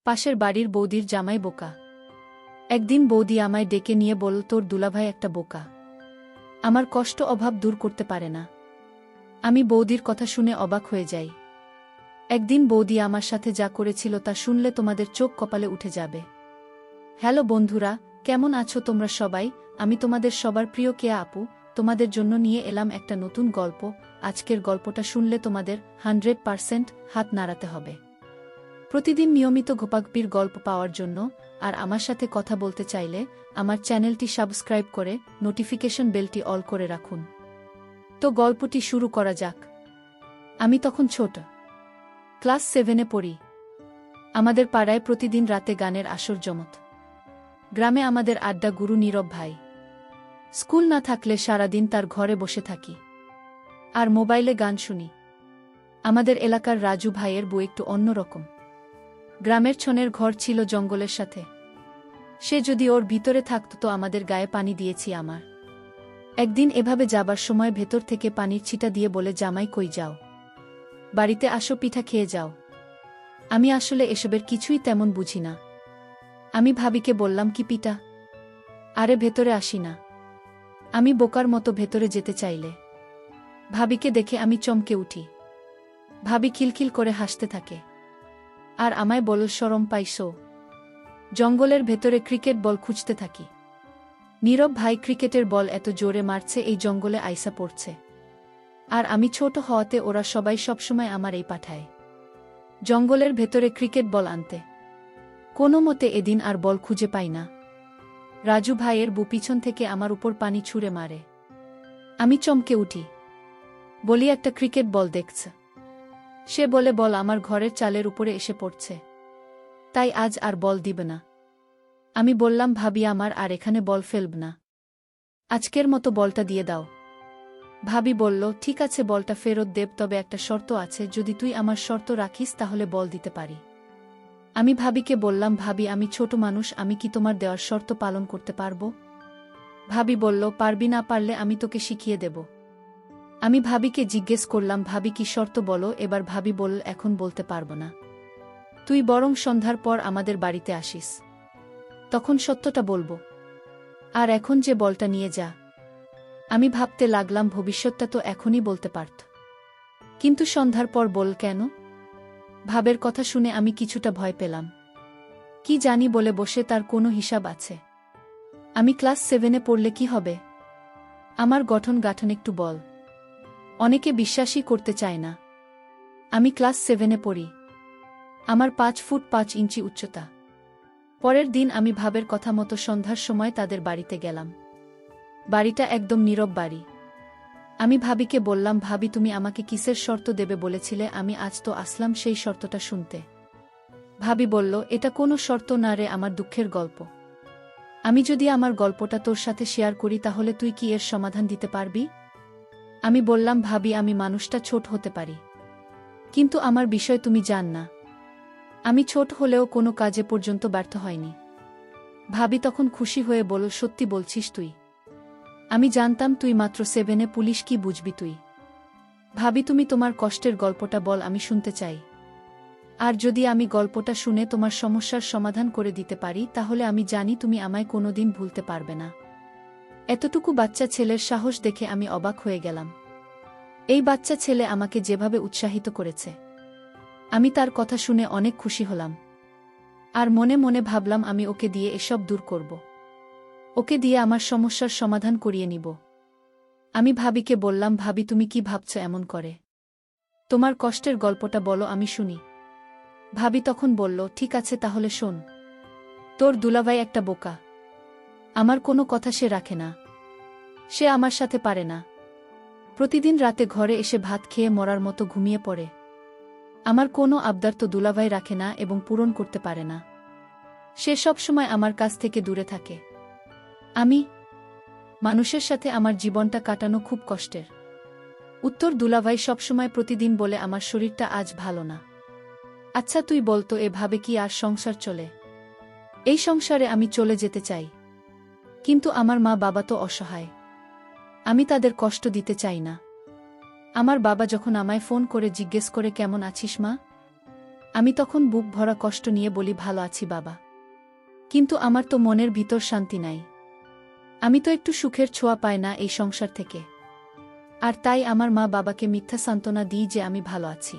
পাশের বাড়ির বৌদির জামাই বোকা। একদিন বৌদি আমায় ডেকে নিয়ে বলল, তোর দুলাভাই একটা বোকা, আমার কষ্ট অভাব দূর করতে পারে না। আমি বৌদির কথা শুনে অবাক হয়ে যাই। একদিন বৌদি আমার সাথে যা করেছিল তা শুনলে তোমাদের চোখ কপালে উঠে যাবে। হ্যালো বন্ধুরা, কেমন আছো তোমরা সবাই? আমি তোমাদের সবার প্রিয় কেয়া আপু, তোমাদের জন্য নিয়ে এলাম একটা নতুন গল্প। আজকের গল্পটা শুনলে তোমাদের 100% হাত নাড়াতে হবে। প্রতিদিন নিয়মিত গোপাগপির গল্প পাওয়ার জন্য আর আমার সাথে কথা বলতে চাইলে আমার চ্যানেলটি সাবস্ক্রাইব করে নোটিফিকেশন বেলটি অল করে রাখুন। তো গল্পটি শুরু করা যাক। আমি তখন ছোট, ক্লাস 7-এ পড়ি। আমাদের পাড়ায় প্রতিদিন রাতে গানের আসর জমত। গ্রামে আমাদের আড্ডা গুরু নীরব ভাই। স্কুল না থাকলে সারাদিন তার ঘরে বসে থাকি আর মোবাইলে গান শুনি। আমাদের এলাকার রাজু ভাইয়ের বউ একটু অন্যরকম। গ্রামের ছনের ঘর ছিল জঙ্গলের সাথে। সে যদি ওর ভিতরে থাকত তো আমাদের গায়ে পানি দিয়েছি আমার। একদিন এভাবে যাবার সময় ভেতর থেকে পানির ছিটা দিয়ে বলে, জামাই কই যাও? বাড়িতে আসো, পিঠা খেয়ে যাও। আমি আসলে এসবের কিছুই তেমন বুঝি না। আমি ভাবিকে বললাম, কি পিঠা? আরে ভেতরে আসি না। আমি বোকার মতো ভেতরে যেতে চাইলে ভাবিকে দেখে আমি চমকে উঠি। ভাবি খিলখিল করে হাসতে থাকে আর আমায় বলল, শরম পাইছো? জঙ্গলের ভেতরে ক্রিকেট বল খুঁজতে থাকি। নীরব ভাই ক্রিকেটের বল এত জোরে মারছে এই জঙ্গলে আইসা পড়ছে। আর আমি ছোট হওয়াতে ওরা সবাই সবসময় আমার এই পাঠায় জঙ্গলের ভেতরে ক্রিকেট বল আনতে। কোনো মতে এদিন আর বল খুঁজে পাই না। রাজু ভাইয়ের বউ পিছন থেকে আমার উপর পানি ছুঁড়ে মারে। আমি চমকে উঠি, বলি, একটা ক্রিকেট বল দেখছে। সে বলে, বল আমার ঘরের চালের উপরে এসে পড়ছে, তাই আজ আর বল দিবে না। আমি বললাম, ভাবি আমার আর এখানে বল ফেলব না, আজকের মতো বলটা দিয়ে দাও। ভাবি বলল, ঠিক আছে বলটা ফেরত দেব, তবে একটা শর্ত আছে, যদি তুই আমার শর্ত রাখিস তাহলে বল দিতে পারি। আমি ভাবিকে বললাম, ভাবি আমি ছোট মানুষ, আমি কি তোমার দেওয়ার শর্ত পালন করতে পারবো? ভাবি বলল, পারবি, না পারলে আমি তোকে শিখিয়ে দেব। আমি ভাবিকে জিজ্ঞেস করলাম, ভাবি কি শর্ত বলো? এবার ভাবি বলল, এখন বলতে পারবো না, তুই বরং সন্ধ্যার পর আমাদের বাড়িতে আসিস, তখন সত্যটা বলবো। আর এখন যে বলটা নিয়ে যা। আমি ভাবতে লাগলাম, ভবিষ্যৎটা তো এখনই বলতে পারত, কিন্তু সন্ধ্যার পর বল কেন? ভাবের কথা শুনে আমি কিছুটা ভয় পেলাম। কি জানি বলে বসে তার কোনো হিসাব আছে? আমি ক্লাস 7-এ পড়লে কি হবে? আমার গঠন গাঠন একটু বল। অনেকে বিশ্বাসই করতে চায় না আমি ক্লাস 7-এ পড়ি। আমার 5 ফুট 5 ইঞ্চি উচ্চতা। পরের দিন আমি ভাবের কথা মতো সন্ধ্যার সময় তাদের বাড়িতে গেলাম। বাড়িটা একদম নীরব বাড়ি। আমি ভাবিকে বললাম, ভাবি তুমি আমাকে কিসের শর্ত দেবে বলেছিলে? আমি আজ তো আসলাম সেই শর্তটা শুনতে। ভাবি বলল, এটা কোনো শর্ত না রে, আমার দুঃখের গল্প। আমি যদি আমার গল্পটা তোর সাথে শেয়ার করি তাহলে তুই কি এর সমাধান দিতে পারবি? আমি বললাম, ভাবি আমি মানুষটা ছোট হতে পারি, কিন্তু আমার বিষয় তুমি জান না। আমি ছোট হলেও কোনো কাজে পর্যন্ত ব্যর্থ হয়নি। ভাবি তখন খুশি হয়ে বলল, সত্যি বলছিস তুই? আমি জানতাম তুই মাত্র 7-এ, পুলিশ কি বুঝবি তুই? ভাবি তুমি তোমার কষ্টের গল্পটা বল, আমি শুনতে চাই। আর যদি আমি গল্পটা শুনে তোমার সমস্যার সমাধান করে দিতে পারি তাহলে আমি জানি তুমি আমায় কোনোদিন ভুলতে পারবে না। এতটুকু বাচ্চা ছেলের সাহস দেখে আমি অবাক হয়ে গেলাম। এই বাচ্চা ছেলে আমাকে যেভাবে উৎসাহিত করেছে, আমি তার কথা শুনে অনেক খুশি হলাম। আর মনে মনে ভাবলাম, আমি ওকে দিয়ে এসব দূর করব, ওকে দিয়ে আমার সমস্যার সমাধান করিয়ে নিব। আমি ভাবিকে বললাম, ভাবি তুমি কি ভাবছো এমন করে? তোমার কষ্টের গল্পটা বলো, আমি শুনি। ভাবি তখন বলল, ঠিক আছে তাহলে শোন। তোর দুলাভাই একটা বোকা, আমার কোনো কথা সে রাখে না, সে আমার সাথে পারে না। প্রতিদিন রাতে ঘরে এসে ভাত খেয়ে মরার মতো ঘুমিয়ে পড়ে। আমার কোনো আবদার তো দুলাভাই রাখে না এবং পূরণ করতে পারে না। সে সবসময় আমার কাছ থেকে দূরে থাকে। আমি মানুষের সাথে আমার জীবনটা কাটানো খুব কষ্টের। উত্তর, দুলাভাই সবসময় প্রতিদিন বলে আমার শরীরটা আজ ভালো না। আচ্ছা তুই বলতো, এভাবে কি আর সংসার চলে? এই সংসারে আমি চলে যেতে চাই, কিন্তু আমার মা বাবা তো অসহায়, আমি তাদের কষ্ট দিতে চাই না। আমার বাবা যখন আমায় ফোন করে জিজ্ঞেস করে, কেমন আছিস মা, আমি তখন বুক ভরা কষ্ট নিয়ে বলি, ভালো আছি বাবা, কিন্তু আমার তো মনের ভিতর শান্তি নাই। আমি তো একটু সুখের ছোঁয়া পাই না এই সংসার থেকে। আর তাই আমার মা বাবাকে মিথ্যা সান্ত্বনা দিই যে আমি ভালো আছি।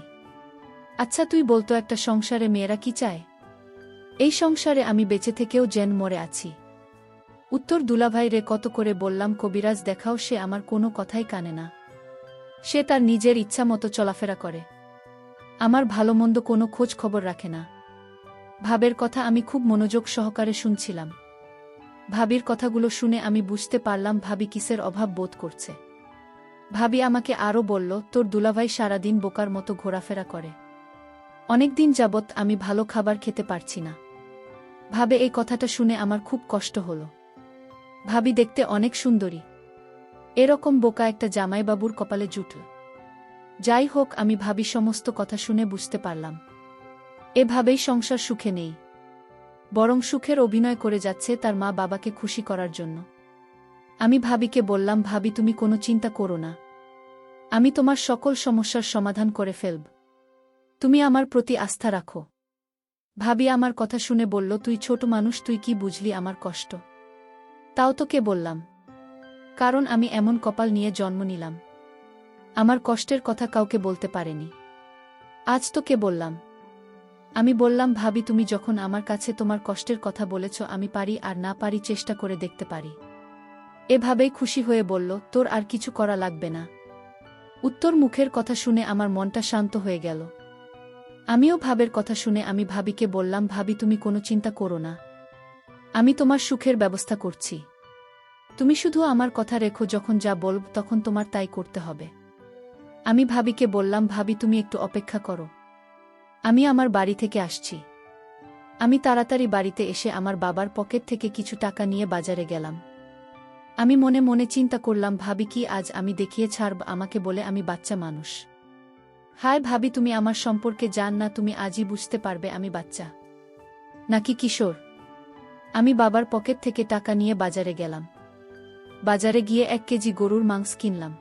আচ্ছা তুই বলতো, একটা সংসারে মেয়েরা কি চায়? এই সংসারে আমি বেঁচে থেকেও যেন মরে আছি। উত্তর, দুলাভাই রে, কত করে বললাম কবিরাজ দেখাও, সে আমার কোনো কথাই কানে না। সে তার নিজের ইচ্ছা মতো চলাফেরা করে, আমার ভালো মন্দ কোনো খোঁজ খবর রাখে না। ভাবের কথা আমি খুব মনোযোগ সহকারে শুনছিলাম। ভাবির কথাগুলো শুনে আমি বুঝতে পারলাম ভাবি কিসের অভাব বোধ করছে। ভাবি আমাকে আরও বলল, তোর দুলাভাই সারাদিন বোকার মতো ঘোরাফেরা করে। অনেকদিন যাবৎ আমি ভালো খাবার খেতে পারছি না। ভাবে এই কথাটা শুনে আমার খুব কষ্ট হলো। ভাবি দেখতে অনেক সুন্দরী, এরকম বোকা একটা জামাইবাবুর কপালে জুটল। যাই হোক, আমি ভাবি সমস্ত কথা শুনে বুঝতে পারলাম এভাবেই সংসার সুখে নেই, বরং সুখের অভিনয় করে যাচ্ছে তার মা বাবাকে খুশি করার জন্য। আমি ভাবিকে বললাম, ভাবি তুমি কোনো চিন্তা করো না, আমি তোমার সকল সমস্যার সমাধান করে ফেলব, তুমি আমার প্রতি আস্থা রাখো। ভাবি আমার কথা শুনে বলল, তুই ছোট মানুষ, তুই কি বুঝলি আমার কষ্ট? তাও তোকে বললাম, কারণ আমি এমন কপাল নিয়ে জন্ম নিলাম, আমার কষ্টের কথা কাউকে বলতে পারেনি। আজ তোকে বললাম। আমি বললাম, ভাবি তুমি যখন আমার কাছে তোমার কষ্টের কথা বলেছ, আমি পারি আর না পারি চেষ্টা করে দেখতে পারি। এভাবেই খুশি হয়ে বলল, তোর আর কিছু করা লাগবে না। উত্তর মুখের কথা শুনে আমার মনটা শান্ত হয়ে গেল। আমিও ভাবের কথা শুনে আমি ভাবিকে বললাম, ভাবি তুমি কোনো চিন্তা করো না, আমি তোমার সুখের ব্যবস্থা করছি। তুমি শুধু আমার কথা রেখো, যখন যা বলব তখন তোমার তাই করতে হবে। আমি ভাবিকে বললাম, ভাবি তুমি একটু অপেক্ষা করো, আমি আমার বাড়ি থেকে আসছি। আমি তাড়াতাড়ি বাড়িতে এসে আমার বাবার পকেট থেকে কিছু টাকা নিয়ে বাজারে গেলাম। আমি মনে মনে চিন্তা করলাম, ভাবি কি আজ আমি দেখিয়ে ছাড়ব আমাকে বলে আমি বাচ্চা মানুষ। হায় ভাবি, তুমি আমার সম্পর্কে জান না, তুমি আজই বুঝতে পারবে আমি বাচ্চা নাকি কিশোর। আমি বাবার পকেট থেকে টাকা নিয়ে বাজারে গেলাম। বাজারে গিয়ে 1 কেজি গরুর মাংস কিনলাম।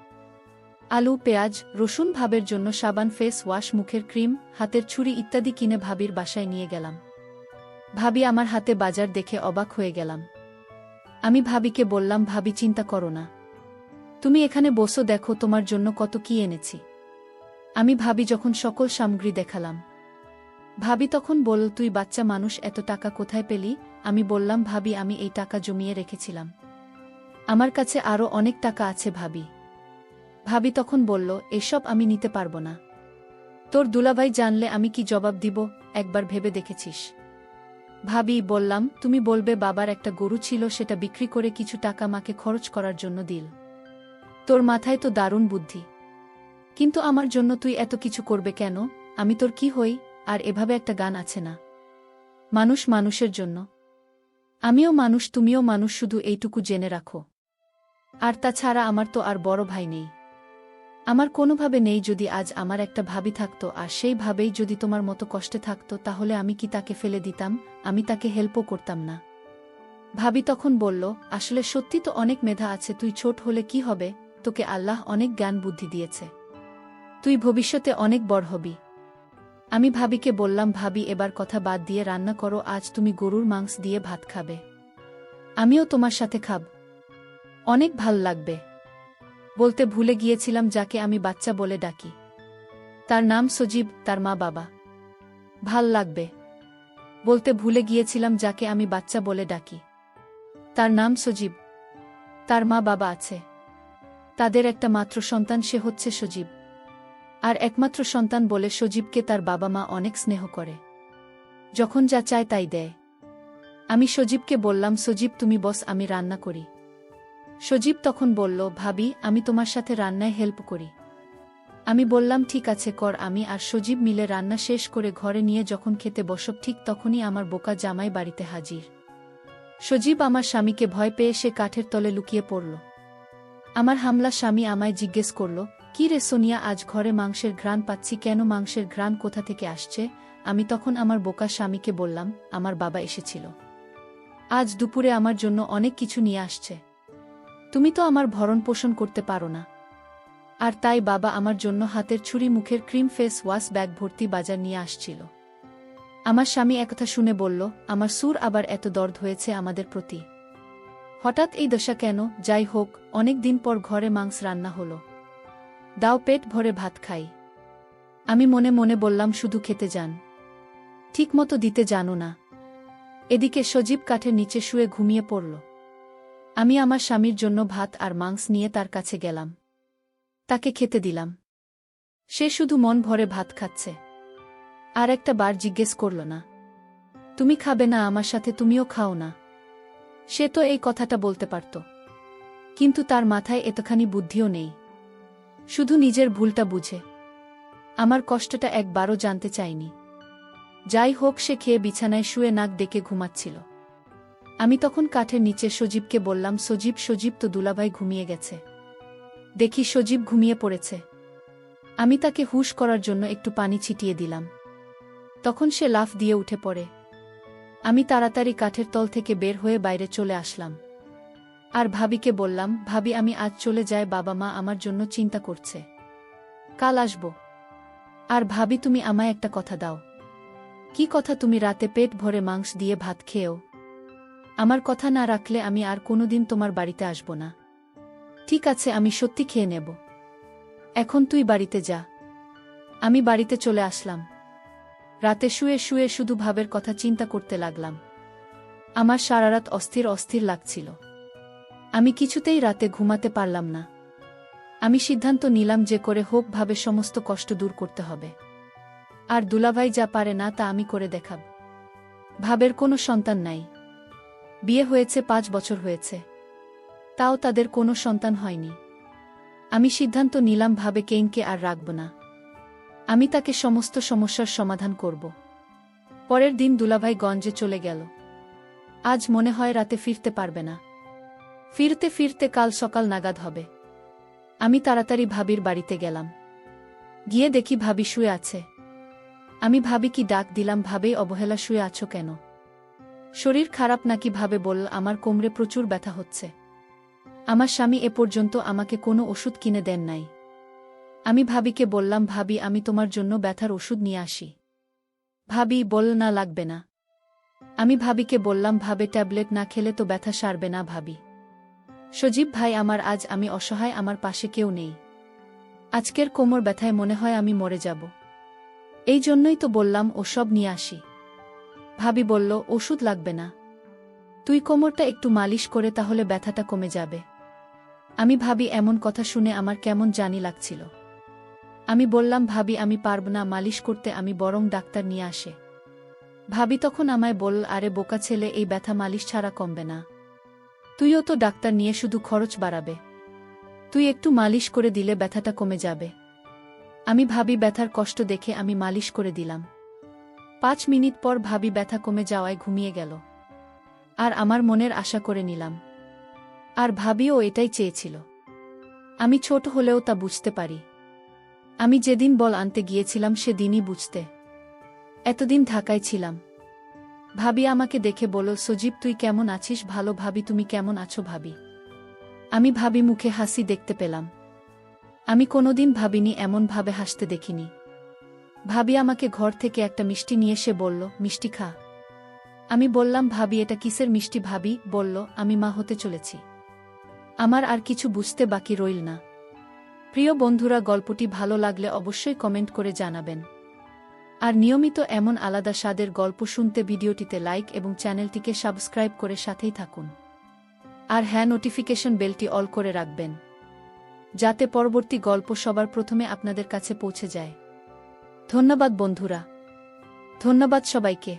আলু, পেঁয়াজ, রসুন, ভাবের জন্য সাবান, ফেস ওয়াশ, মুখের ক্রিম, হাতের ছুরি ইত্যাদি কিনে ভাবির বাসায় নিয়ে গেলাম। ভাবি আমার হাতে বাজার দেখে অবাক হয়ে গেলাম। আমি ভাবিকে বললাম, ভাবি চিন্তা করো না, তুমি এখানে বসো, দেখো তোমার জন্য কত কি এনেছি। আমি ভাবি যখন সকল সামগ্রী দেখালাম, ভাবি তখন বলল, তুই বাচ্চা মানুষ, এত টাকা কোথায় পেলি? আমি বললাম, ভাবি আমি এই টাকা জমিয়ে রেখেছিলাম, আমার কাছে আরও অনেক টাকা আছে ভাবি। ভাবি তখন বলল, এসব আমি নিতে পারবো না, তোর দুলাভাই জানলে আমি কি জবাব দিব, একবার ভেবে দেখেছিস? ভাবি বললাম, তুমি বলবে বাবার একটা গরু ছিল, সেটা বিক্রি করে কিছু টাকা মাকে খরচ করার জন্য দিল। তোর মাথায় তো দারুণ বুদ্ধি, কিন্তু আমার জন্য তুই এত কিছু করবে কেন? আমি তোর কি হই? আর এভাবে একটা গান আছে না, মানুষ মানুষের জন্য। আমিও মানুষ, তুমিও মানুষ, শুধু এইটুকু জেনে রাখো। আর তাছাড়া আমার তো আর বড় ভাই নেই, আমার কোনোভাবে নেই। যদি আজ আমার একটা ভাবি থাকতো আর সেই ভাবেই যদি তোমার মতো কষ্টে থাকতো, তাহলে আমি কি তাকে ফেলে দিতাম? আমি তাকে হেল্পও করতাম না। ভাবি তখন বলল, আসলে সত্যি তো অনেক মেধা আছে, তুই ছোট হলে কি হবে, তোকে আল্লাহ অনেক জ্ঞান বুদ্ধি দিয়েছে, তুই ভবিষ্যতে অনেক বড় হবি। আমি ভাবিকে বললাম, ভাবি এবার কথা বাদ দিয়ে রান্না করো, আজ তুমি গরুর মাংস দিয়ে ভাত খাবে, আমিও তোমার সাথে খাব, অনেক ভাল লাগবে। বলতে ভুলে গিয়েছিলাম যাকে আমি বাচ্চা বলে ডাকি, তার নাম সজীব, তার মা বাবা। ভাল লাগবে। বলতে ভুলে গিয়েছিলাম যাকে আমি বাচ্চা বলে ডাকি, তার নাম সজীব, তার মা বাবা আছে, তাদের একটা মাত্র সন্তান, সে হচ্ছে সজীব। আর একমাত্র সন্তান বলে সজীবকে তার বাবা মা অনেক স্নেহ করে, যখন যা চায় তাই দেয়। আমি সজীবকে বললাম, সজীব তুমি বস, আমি রান্না করি। সজীব তখন বলল, ভাবি আমি তোমার সাথে রান্নায় হেল্প করি। আমি বললাম, ঠিক আছে কর। আমি আর সজীব মিলে রান্না শেষ করে ঘরে নিয়ে যখন খেতে বসব, ঠিক তখনই আমার বোকা জামাই বাড়িতে হাজির। সজীব আমার স্বামীকে ভয় পেয়ে সে কাঠের তলে লুকিয়ে পড়ল। আমার হামলা স্বামী আমায় জিজ্ঞেস করল, কি রে সোনিয়া, আজ ঘরে মাংসের ঘ্রাণ পাচ্ছি কেন? মাংসের ঘ্রাণ কোথা থেকে আসছে? আমি তখন আমার বোকা স্বামীকে বললাম, আমার বাবা এসেছিল, আজ দুপুরে আমার জন্য অনেক কিছু নিয়ে আসছে, তুমি তো আমার ভরণ পোষণ করতে পারো না, আর তাই বাবা আমার জন্য হাতের ছুরি, মুখের ক্রিম, ফেস ওয়াশ, ব্যাগ ভর্তি বাজার নিয়ে আসছিল। আমার স্বামী একথা শুনে বলল, আমার সুর আবার এত দর্দ হয়েছে আমাদের প্রতি। হঠাৎ এই দশা কেন? যাই হোক, অনেক দিন পর ঘরে মাংস রান্না হলো। দাও, পেট ভরে ভাত খাই। আমি মনে মনে বললাম, শুধু খেতে যান, ঠিকমতো দিতে জানো না। এদিকে সজীব কাঠের নিচে শুয়ে ঘুমিয়ে পড়ল। আমি আমার স্বামীর জন্য ভাত আর মাংস নিয়ে তার কাছে গেলাম। তাকে খেতে দিলাম। সে শুধু মন ভরে ভাত খাচ্ছে, আর একটা বার জিজ্ঞেস করল না, তুমি খাবে না আমার সাথে? তুমিও খাও না। সে তো এই কথাটা বলতে পারত, কিন্তু তার মাথায় এতখানি বুদ্ধিও নেই। শুধু নিজের ভুলটা বুঝে আমার কষ্টটা একবারও জানতে চায়নি। যাই হোক, সে খেয়ে বিছানায় শুয়ে নাক ডেকে ঘুমাচ্ছিল। আমি তখন কাঠের নিচে সজীবকে বললাম, সজীব, সজীব তো দুলাভাই ঘুমিয়ে গেছে। দেখি সজীব ঘুমিয়ে পড়েছে। আমি তাকে হুঁশ করার জন্য একটু পানি ছিটিয়ে দিলাম। তখন সে লাফ দিয়ে উঠে পড়ে। আমি তাড়াতাড়ি কাঠের তল থেকে বের হয়ে বাইরে চলে আসলাম। আর ভাবিকে বললাম, ভাবি, আমি আজ চলে যাই, বাবা মা আমার জন্য চিন্তা করছে, কাল আসব। আর ভাবি, তুমি আমায় একটা কথা দাও। কি কথা? তুমি রাতে পেট ভরে মাংস দিয়ে ভাত খেয়েও আমার কথা না রাখলে আমি আর কোনোদিন তোমার বাড়িতে আসব না। ঠিক আছে, আমি সত্যি খেয়ে নেব। এখন তুই বাড়িতে যা। আমি বাড়িতে চলে আসলাম। রাতে শুয়ে শুয়ে শুধু ভাবের কথা চিন্তা করতে লাগলাম। আমার সারারাত অস্থির অস্থির লাগছিল। আমি কিছুতেই রাতে ঘুমাতে পারলাম না। আমি সিদ্ধান্ত নিলাম, যে করে হোক ভাবে সমস্ত কষ্ট দূর করতে হবে। আর দুলাভাই যা পারে না তা আমি করে দেখাব। ভাবের কোনো সন্তান নাই। বিয়ে হয়েছে 5 বছর হয়েছে, তাও তাদের কোনো সন্তান হয়নি। আমি সিদ্ধান্ত নিলাম, ভাবে কেইনকে আর রাখব না। আমি তাকে সমস্ত সমস্যার সমাধান করব। পরের দিন দুলাভাই গঞ্জে চলে গেল। আজ মনে হয় রাতে ফিরতে পারবে না। ফিরতে ফিরতে কাল সকাল নাগাদ হবে। আমি তাড়াতাড়ি ভাবির বাড়িতে গেলাম। গিয়ে দেখি ভাবি শুয়ে আছে। আমি ভাবি কি ডাক দিলাম, ভাবেই অবহেলা, শুয়ে আছো কেন? শরীর খারাপ নাকি? ভাবে বলল, আমার কোমরে প্রচুর ব্যথা হচ্ছে। আমার স্বামী এ পর্যন্ত আমাকে কোনো ওষুধ কিনে দেন নাই। আমি ভাবিকে বললাম, ভাবি, আমি তোমার জন্য ব্যথার ওষুধ নিয়ে আসি। ভাবি বলল, না, লাগবে না। আমি ভাবিকে বললাম, ভাবে, ট্যাবলেট না খেলে তো ব্যথা সারবে না। ভাবি, সজীব ভাই আমার, আজ আমি অসহায়, আমার পাশে কেউ নেই। আজকের কোমর ব্যথায় মনে হয় আমি মরে যাব। এই জন্যই তো বললাম ওসব নিয়ে আসি। ভাবি বলল, ওষুধ লাগবে না, তুই কোমরটা একটু মালিশ করে তাহলে ব্যথাটা কমে যাবে। আমি ভাবি এমন কথা শুনে আমার কেমন জানি লাগছিল। আমি বললাম, ভাবি, আমি পারব না মালিশ করতে, আমি বরং ডাক্তার নিয়ে আসে। ভাবি তখন আমায় বলল, আরে বোকা ছেলে, এই ব্যথা মালিশ ছাড়া কমবে না। তুইও তো ডাক্তার নিয়ে শুধু খরচ বাড়াবে। তুই একটু মালিশ করে দিলে ব্যথাটা কমে যাবে। আমি ভাবি ব্যথার কষ্ট দেখে আমি মালিশ করে দিলাম। 5 মিনিট পর ভাবি ব্যথা কমে যাওয়ায় ঘুমিয়ে গেল। আর আমার মনের আশা করে নিলাম। আর ভাবিও এটাই চেয়েছিল। আমি ছোট হলেও তা বুঝতে পারি। আমি যেদিন বল আনতে গিয়েছিলাম সেদিনই বুঝতে। এতদিন ঢাকায় ছিলাম। ভাবি আমাকে দেখে বলল, সজীব, তুই কেমন আছিস? ভালো। ভাবি, তুমি কেমন আছো? ভাবি, আমি ভাবি মুখে হাসি দেখতে পেলাম। আমি কোনোদিন ভাবিনি, এমন ভাবে হাসতে দেখিনি। ভাবি আমাকে ঘর থেকে একটা মিষ্টি নিয়ে এসে বলল, মিষ্টি খা। আমি বললাম, ভাবি, এটা কিসের মিষ্টি? ভাবি বলল, আমি মা হতে চলেছি। আমার আর কিছু বুঝতে বাকি রইল না। প্রিয় বন্ধুরা, গল্পটি ভালো লাগলে অবশ্যই কমেন্ট করে জানাবেন। আর নিয়মিত এমন আলাদা স্বাদের গল্প শুনতে ভিডিওটিতে লাইক এবং চ্যানেলটিকে সাবস্ক্রাইব করে সাথেই থাকুন। আর হ্যাঁ, নোটিফিকেশন বেলটি অল করে রাখবেন, যাতে পরবর্তী গল্প সবার প্রথমে আপনাদের কাছে পৌঁছে যায়। ধন্যবাদ বন্ধুরা। ধন্যবাদ সবাইকে।